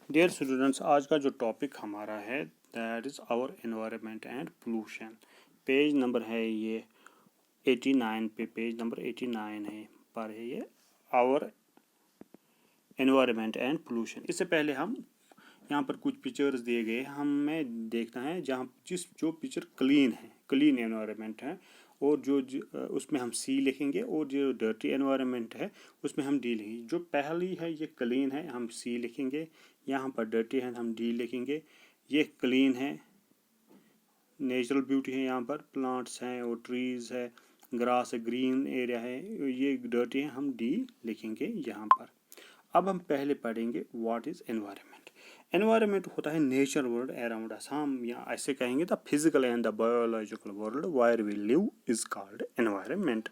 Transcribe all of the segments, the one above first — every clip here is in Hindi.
डियर स्टूडेंट्स, आज का जो टॉपिक हमारा है that is our environment and pollution. Page number है ये 89 पे, पेज नंबर 89 है पर है ये आवर एनवायरनमेंट एंड पोल्यूशन। इससे पहले हम यहाँ पर कुछ पिक्चर्स दिए गए, हमें देखना है जहाँ जो पिक्चर क्लीन एनवायरनमेंट है और उसमें हम सी लिखेंगे और जो डर्टी एनवायरनमेंट है उसमें हम डी लिखेंगे। जो पहली है ये क्लीन है, हम सी लिखेंगे। यहाँ पर डर्टी है, हम डी लिखेंगे। ये क्लीन है, नेचुरल ब्यूटी है, यहाँ पर प्लांट्स हैं और ट्रीज है, ग्रास है, ग्रीन एरिया है। ये डर्टी है, हम डी लिखेंगे यहाँ पर। अब हम पहले पढ़ेंगे व्हाट इज एनवायरनमेंट। एनवायरनमेंट होता है नेचर वर्ल्ड अराउंड अस। हम यहाँ ऐसे कहेंगे the physical and the biological world where we live is called environment.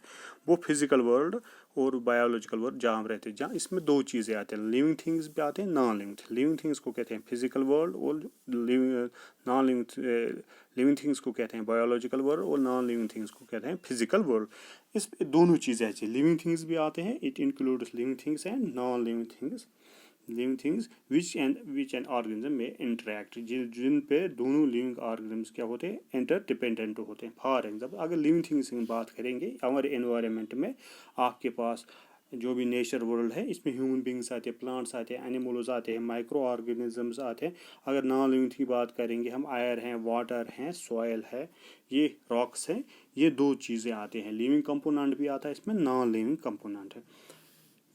वो फिजिकल वर्ल्ड और बायोलॉजिकल वर्ल्ड जहाँ हम रहते हैं, जहाँ इसमें दो चीज़ें आती हैं, लिविंग थिंग्स भी आते हैं, नॉन लिविंग। लिविंग थिंग्स को कहते हैं फिजिकल वर्ल्ड और नॉन लिविंग थिंग्स को कहते हैं बायोलॉजिकल वर्ल्ड और नॉन लिविंग थिंग्स को कहते हैं फिजिकल वर्ल्ड। इस दोनों चीज़ें अच्छी, लिविंग थिंग्स भी आते हैं, it includes living things and non living things. Living things which an organism में इंटरेक्ट, जिन पे दोनों लिविंग ऑर्गेनिज्म क्या होते हैं, इंटरडिपेंडेंट होते हैं। फॉर एग्जाम्पल अगर लिविंग थिंग्स की बात करेंगे हमारे एनवायरनमेंट में, आपके पास जो भी नेचर वर्ल्ड है इसमें ह्यूमन बींग्स आते हैं, प्लांट्स आते हैं, एनिमल्स आते हैं, माइक्रो ऑर्गेनिजम्स आते हैं। अगर नॉन लिविंग की बात करेंगे हम एयर हैं, वाटर हैं, सॉयल है, ये रॉक्स हैं। ये दो चीज़ें आते हैं, लिविंग कंपोनेंट भी आता है इसमें, नॉन लिविंग कंपोनेंट है।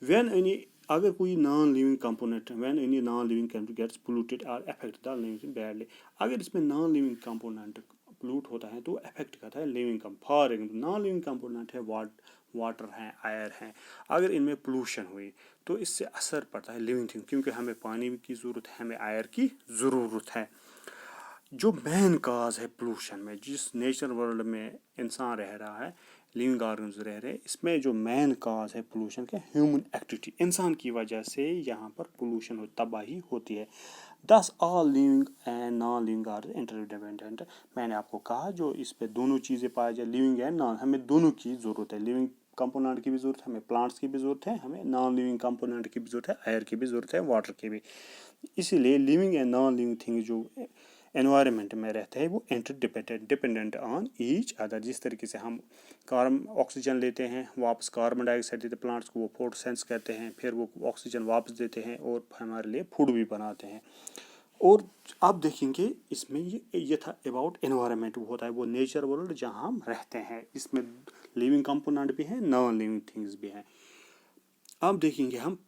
when any अगर कोई non living component, when any non living component gets polluted or affect the living badly, अगर इसमें नॉन लिविंग कंपोनेंट पोल्यूट होता है तो अफेक्ट करता है living for example non living component है वाटर है, एयर है। अगर इनमें पोल्यूशन हुई तो इससे असर पड़ता है लिविंग थिंग, क्योंकि हमें पानी की ज़रूरत है, हमें एयर की ज़रूरत है। जो मेन काज है पोल्यूशन में, जिस नेचर वर्ल्ड में इंसान रह रहा है, लिविंग ऑर्गन्स रह रहे हैं, इसमें जो मेन काज है पोल्यूशन के, ह्यूमन एक्टिविटी, इंसान की वजह से यहाँ पर पोल्यूशन हो, तबाही होती है। This all living and non living are interdependent. मैंने आपको कहा जो इस पे दोनों चीज़ें पाई जाए, लिविंग एंड नॉन, हमें दोनों की ज़रूरत है। लिविंग कंपोनेंट की भी ज़रूरत है, हमें प्लांट्स की भी ज़रूरत है, हमें नॉन लिविंग कंपोनेंट की भी ज़रूरत है, एयर की भी ज़रूरत है, वाटर की भी। इसीलिए living and non living thing जो एनवायरनमेंट में रहते हैं वो डिपेंडेंट ऑन ईच अदर। जिस तरीके से हम ऑक्सीजन लेते हैं, वापस कार्बन डाइऑक्साइड देते हैं प्लांट्स को, वो फोटोसेंस करते हैं, फिर वो ऑक्सीजन वापस देते हैं और हमारे लिए फूड भी बनाते हैं। और आप देखेंगे इसमें ये था अबाउट एनवायरनमेंट, वो होता है वो नेचर वर्ल्ड जहाँ हम रहते हैं, इसमें लिविंग कंपोनेंट भी हैं, नॉन लिविंग थिंग्स भी हैं। अब देखेंगे हम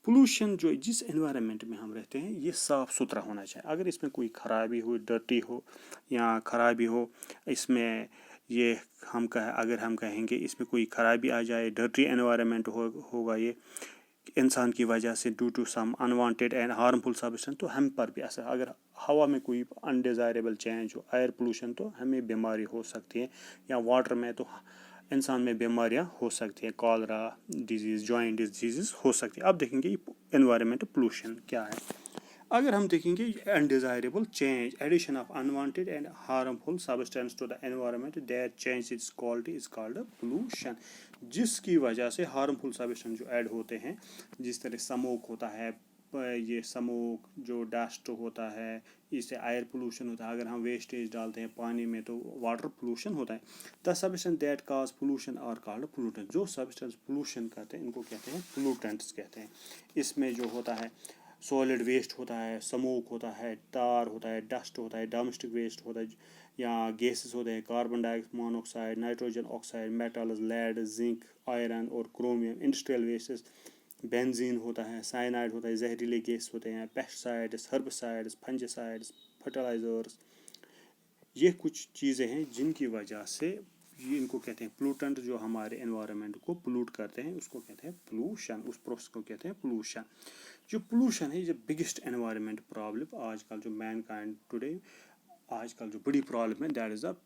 पोल्यूशन जो जिस एनवायरनमेंट में हम रहते हैं ये साफ़ सुथरा होना चाहिए। अगर इसमें कोई ख़राबी हो, डर्टी हो या ख़राबी हो इसमें, ये अगर हम कहेंगे इसमें कोई ख़राबी आ जाए, डर्टी एनवायरनमेंट होगा ये इंसान की वजह से, due to some unwanted and harmful substance, तो हम पर भी असर। अगर हवा में कोई अनडिज़ायरेबल चेंज हो, एयर पोल्यूशन, तो हमें बीमारी हो सकती है, या वाटर में तो इंसान में बीमारियां हो सकती हैं, कॉलरा डिजीज़, जॉइंट डिजीज़ हो सकती है। अब देखेंगे एनवायरनमेंट पोल्यूशन क्या है। अगर हम देखेंगे undesirable change, addition of unwanted and harmful substance to the environment, that change it's quality is called pollution. जिसकी वजह से हार्मफुल सब्सटेंस जो ऐड होते हैं, जिस तरह स्मोक होता है, ये स्मोक जो डस्ट होता है, इससे एयर पोल्यूशन होता है। अगर हम वेस्टेज डालते हैं पानी में तो वाटर पोल्यूशन होता है। The substance that cause pollution are called pollutants. जो सब्सटेंस पोल्यूशन करते हैं इनको कहते हैं पोल्यूटेंट्स कहते हैं। इसमें जो होता है सॉलिड वेस्ट होता है, स्मोक होता है, टार होता है, डस्ट होता है, डोमेस्टिक वेस्ट होता है, या गैसेस होते हैं, carbon dioxide monoxide, nitrogen oxide, metals, lead, zinc, iron और क्रोमियम, इंडस्ट्रियल वेस्टेस, बेंजीन होता है, साइनाइड होता है, जहरीले गैस होते हैं, पेस्टिसाइड्स, हर्बिसाइड्स, फंगिसाइड्स, फर्टिलाइजर्स। ये कुछ चीज़ें हैं जिनकी वजह से ये इनको कहते हैं पोल्यूटेंट, जो हमारे एनवायरनमेंट को पोल्यूट करते हैं उसको कहते हैं पोल्यूशन, उस प्रोसेस को कहते हैं पोल्यूशन। जो पोल्यूशन है ये बिगेस्ट एनवायरनमेंट प्रॉब्लम आजकल जो मैनकाइंड टुडे, आजकल जो बड़ी प्रॉब्लम है दैट इज़ द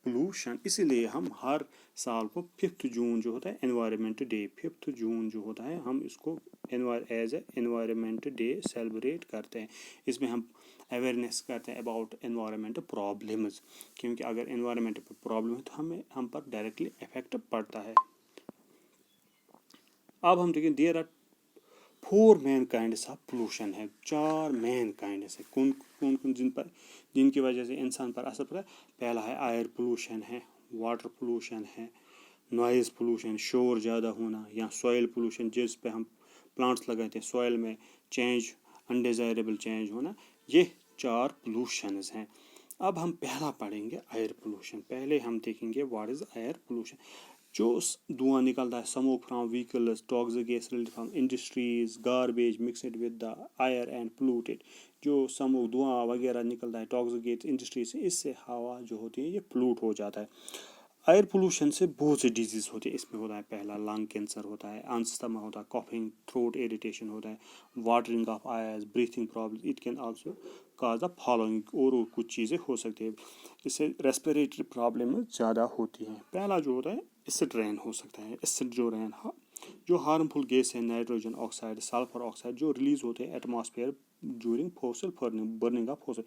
पोल्यूशन। इसीलिए हम हर साल को 5 जून जो होता है एनवायरनमेंट डे, 5 जून जो होता है हम इसको as a environment day celebrate करते हैं। इसमें हम अवेयरनेस करते हैं अबाउट एनवायरनमेंट प्रॉब्लम्स, क्योंकि अगर एनवायरनमेंट पर प्रॉब्लम है तो हम पर डायरेक्टली इफेक्ट पड़ता है। अब हम देखें there are 4 main kinds of pollution है, 4 मेन काइंड्स है। कौन कौन जिनकी वजह से इंसान पर असर पड़ा है। पहला है एयर पोल्यूशन है, वाटर पोल्यूशन है, नॉइज़ पोल्यूशन, शोर ज़्यादा होना, या सॉइल पोल्यूशन जिस पे हम प्लांट्स लगाते हैं, सॉइल में चेंज, अनडिज़ायरेबल चेंज होना, ये 4 पोल्यूशंस हैं। अब हम पहला पढ़ेंगे एयर पोल्यूशन। पहले हम देखेंगे व्हाट इज़ एयर पोल्यूशन। जो धुआं निकलता है, smoke from vehicles, toxic gas from industries, garbage mixed with the air and polluted, जो स्मोक धुआं वगैरह निकलता है टॉक्सिक गैस इंडस्ट्री से, इससे हवा जो होती है ये पोल्यूट हो जाता है। एयर पोल्यूशन से बहुत से डिजीज़ होते हैं। इसमें होता है पहला लंग कैंसर होता है, अस्थमा होता है, कॉफिंग, थ्रोट इरिटेशन होता है, watering of eyes, breathing problem. It can also cause the following, और कुछ चीज़ें हो सकती है। इससे रेस्पिरेटरी प्रॉब्लम ज़्यादा होती हैं। पहला जो होता है एसिड रेन हो सकता है। एसिड जो रेन जो हार्मफुल गैस है, नाइट्रोजन ऑक्साइड, सल्फर ऑक्साइड, जो रिलीज होते हैं atmosphere during fossil burning of fossil.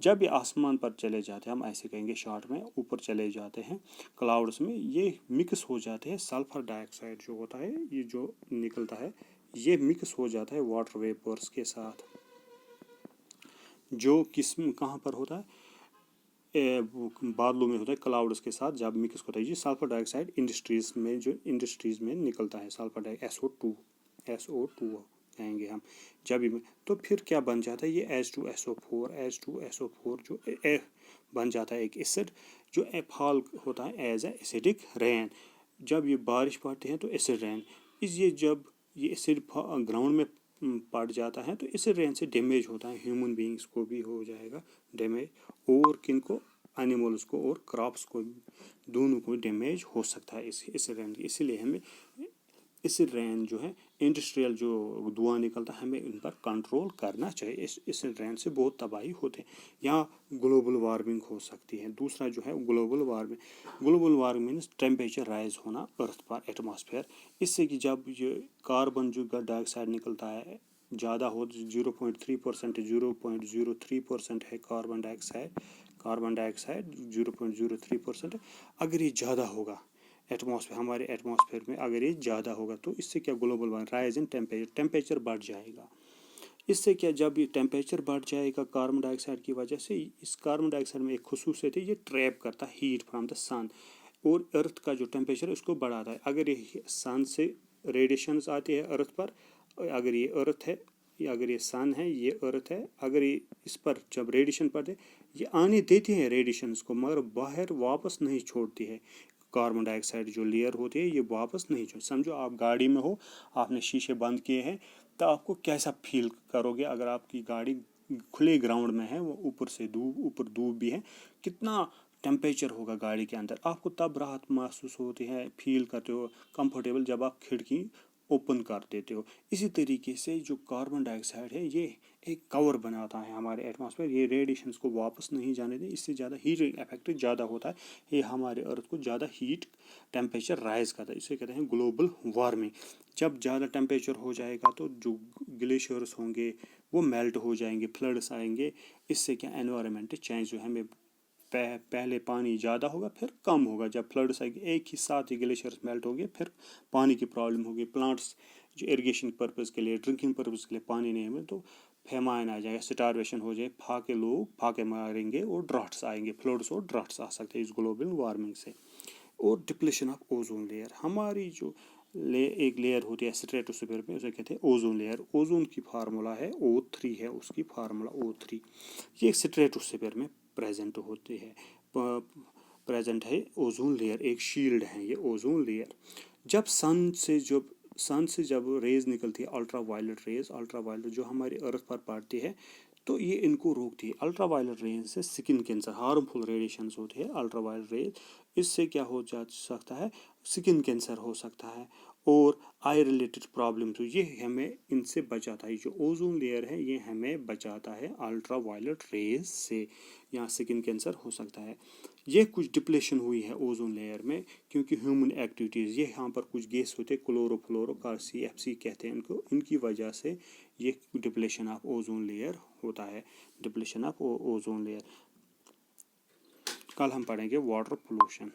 जब ये आसमान पर चले जाते हैं, हम ऐसे कहेंगे शॉर्ट में, ऊपर चले जाते हैं क्लाउड्स में, ये मिक्स हो जाते हैं। सल्फर डाइऑक्साइड जो होता है, ये जो निकलता है, ये मिक्स हो जाता है वाटर वेपर्स के साथ। जो किस्म कहाँ पर होता है, बादलों में होता है, क्लाउड्स के साथ जब मिक्स होता है। ये सल्फर डाइऑक्साइड इंडस्ट्रीज में निकलता है, सल्फर डाइऑक्साइड SO2 कहेंगे हम। जब भी तो फिर क्या बन जाता है, ये H2SO4 जो बन जाता है एक एसिड, जो फॉल होता है एज ए एसिडिक रेन। जब ये बारिश पड़ती है तो एसिड रेन, जब ये एसिड ग्राउंड में पड़ जाता है तो एसिड रेन से डैमेज होता है, ह्यूमन बीइंग्स को भी हो जाएगा डैमेज, और किनको, एनिमल्स को और क्रॉप्स को, दोनों को डैमेज हो सकता है इस एसिड रेन। इसीलिए हमें एसिड रेन जो है, इंडस्ट्रियल जो धुआं निकलता है, हमें इन पर कंट्रोल करना चाहिए। इस एसिड रेन से बहुत तबाही होते हैं। यहाँ ग्लोबल वार्मिंग हो सकती है। दूसरा जो है global warming means temperature rise होना अर्थ पर, एटमॉस्फेयर। इससे कि जब ये कार्बन जो डाइऑक्साइड निकलता है ज़्यादा हो, 0.3% 0.03% है कार्बन डाइऑक्साइड 0.03%। अगर ये ज़्यादा होगा एटमॉस्फेयर, हमारे एटमॉस्फेयर में अगर ये ज़्यादा होगा तो इससे क्या, global warming, rise in temperature बढ़ जाएगा। इससे क्या, जब ये टेम्परेचर बढ़ जाएगा कार्बन डाइऑक्साइड की वजह से, इस कार्बन डाइऑक्साइड में एक खुसूसियत है, ये ट्रैप करता है हीट फ्रॉम द सन, और अर्थ का जो टेम्परेचर है उसको बढ़ाता है। अगर ये सन से रेडिएशंस आती है अर्थ पर, अगर ये अर्थ है, अगर ये सन है, ये अर्थ है, अगर ये इस पर जब रेडिएशन पड़ते, ये आने देती है रेडिएशंस को, मगर बाहर वापस नहीं छोड़ती है। कार्बन डाइऑक्साइड जो लेयर होती है ये वापस नहीं छोड़। समझो आप गाड़ी में हो, आपने शीशे बंद किए हैं, तो आपको कैसा फील करोगे अगर आपकी गाड़ी खुले ग्राउंड में है, वो ऊपर धूप भी है, कितना टेम्परेचर होगा गाड़ी के अंदर। आपको तब राहत महसूस होती है, फील करते हो कंफर्टेबल जब आप खिड़की ओपन कर देते हो। इसी तरीके से जो कार्बन डाइऑक्साइड है, ये एक कवर बनाता है हमारे एटमॉस्फेयर, ये रेडिएशंस को वापस नहीं जाने दे, इससे ज़्यादा हीट इफेक्ट ज़्यादा होता है, ये हमारे अर्थ को ज़्यादा हीट टेम्परेचर राइज करता है। इसे कहते हैं ग्लोबल वार्मिंग। जब ज़्यादा टेम्परेचर हो जाएगा तो जो ग्लेशियर्स होंगे वो मेल्ट हो जाएंगे, फ्लड्स आएंगे। इससे क्या, एनवायरनमेंट चेंज हमें पहले पानी ज़्यादा होगा फिर कम होगा। जब फ्लड्स आएगी एक ही साथ ही ग्लेशियर्स मेल्ट हो गए, फिर पानी की प्रॉब्लम होगी। प्लांट्स जो इरिगेशन पर्पज़ के लिए, ड्रिंकिंग पर्पज़ के लिए पानी नहीं मिले तो फेमाइन आ जाएगा, स्टारवेशन हो जाए, लोग फाके मारेंगे और ड्राफ्ट्स आएंगे, फ्लड्स और ड्राफ्ट्स आ सकते हैं इस ग्लोबल वार्मिंग से। और डिप्लेशन ऑफ ओजोन लेयर, हमारी जो एक लेयर होती है स्ट्रेटोस्फीयर में, उसे कहते हैं ओजोन लेयर। ओजोन की फार्मूला है O3 है, उसकी फार्मूला O3। ये स्ट्रेटोस्फीयर में प्रेजेंट होते हैं, प्रेजेंट है ओजोन लेयर, एक शील्ड है ये ओजोन लेयर। जब सन से जब रेज निकलती है, अल्ट्रावायलेट जो हमारे अर्थ पर पड़ती है, तो ये इनको रोकती है। अल्ट्रावायलेट रेज से स्किन कैंसर, हार्मफुल रेडिएशंस होते हैं अल्ट्रावायलेट रेज, इससे क्या हो जा सकता है, स्किन कैंसर हो सकता है और आई रिलेटेड प्रॉब्लम। तो ये हमें इनसे बचाता है, जो ओजोन लेयर है ये हमें बचाता है अल्ट्रावायलेट रेज से, यहाँ स्किन कैंसर हो सकता है। ये कुछ डिप्लेशन हुई है ओजोन लेयर में क्योंकि ह्यूमन एक्टिविटीज़, ये यहाँ पर कुछ गैस होते हैं CFC कहते हैं इनको, इनकी वजह से ये डिप्लेशन ऑफ ओजोन लेयर होता है, डिप्लेशन ऑफ ओजोन लेयर। कल हम पढ़ेंगे वाटर पोल्यूशन।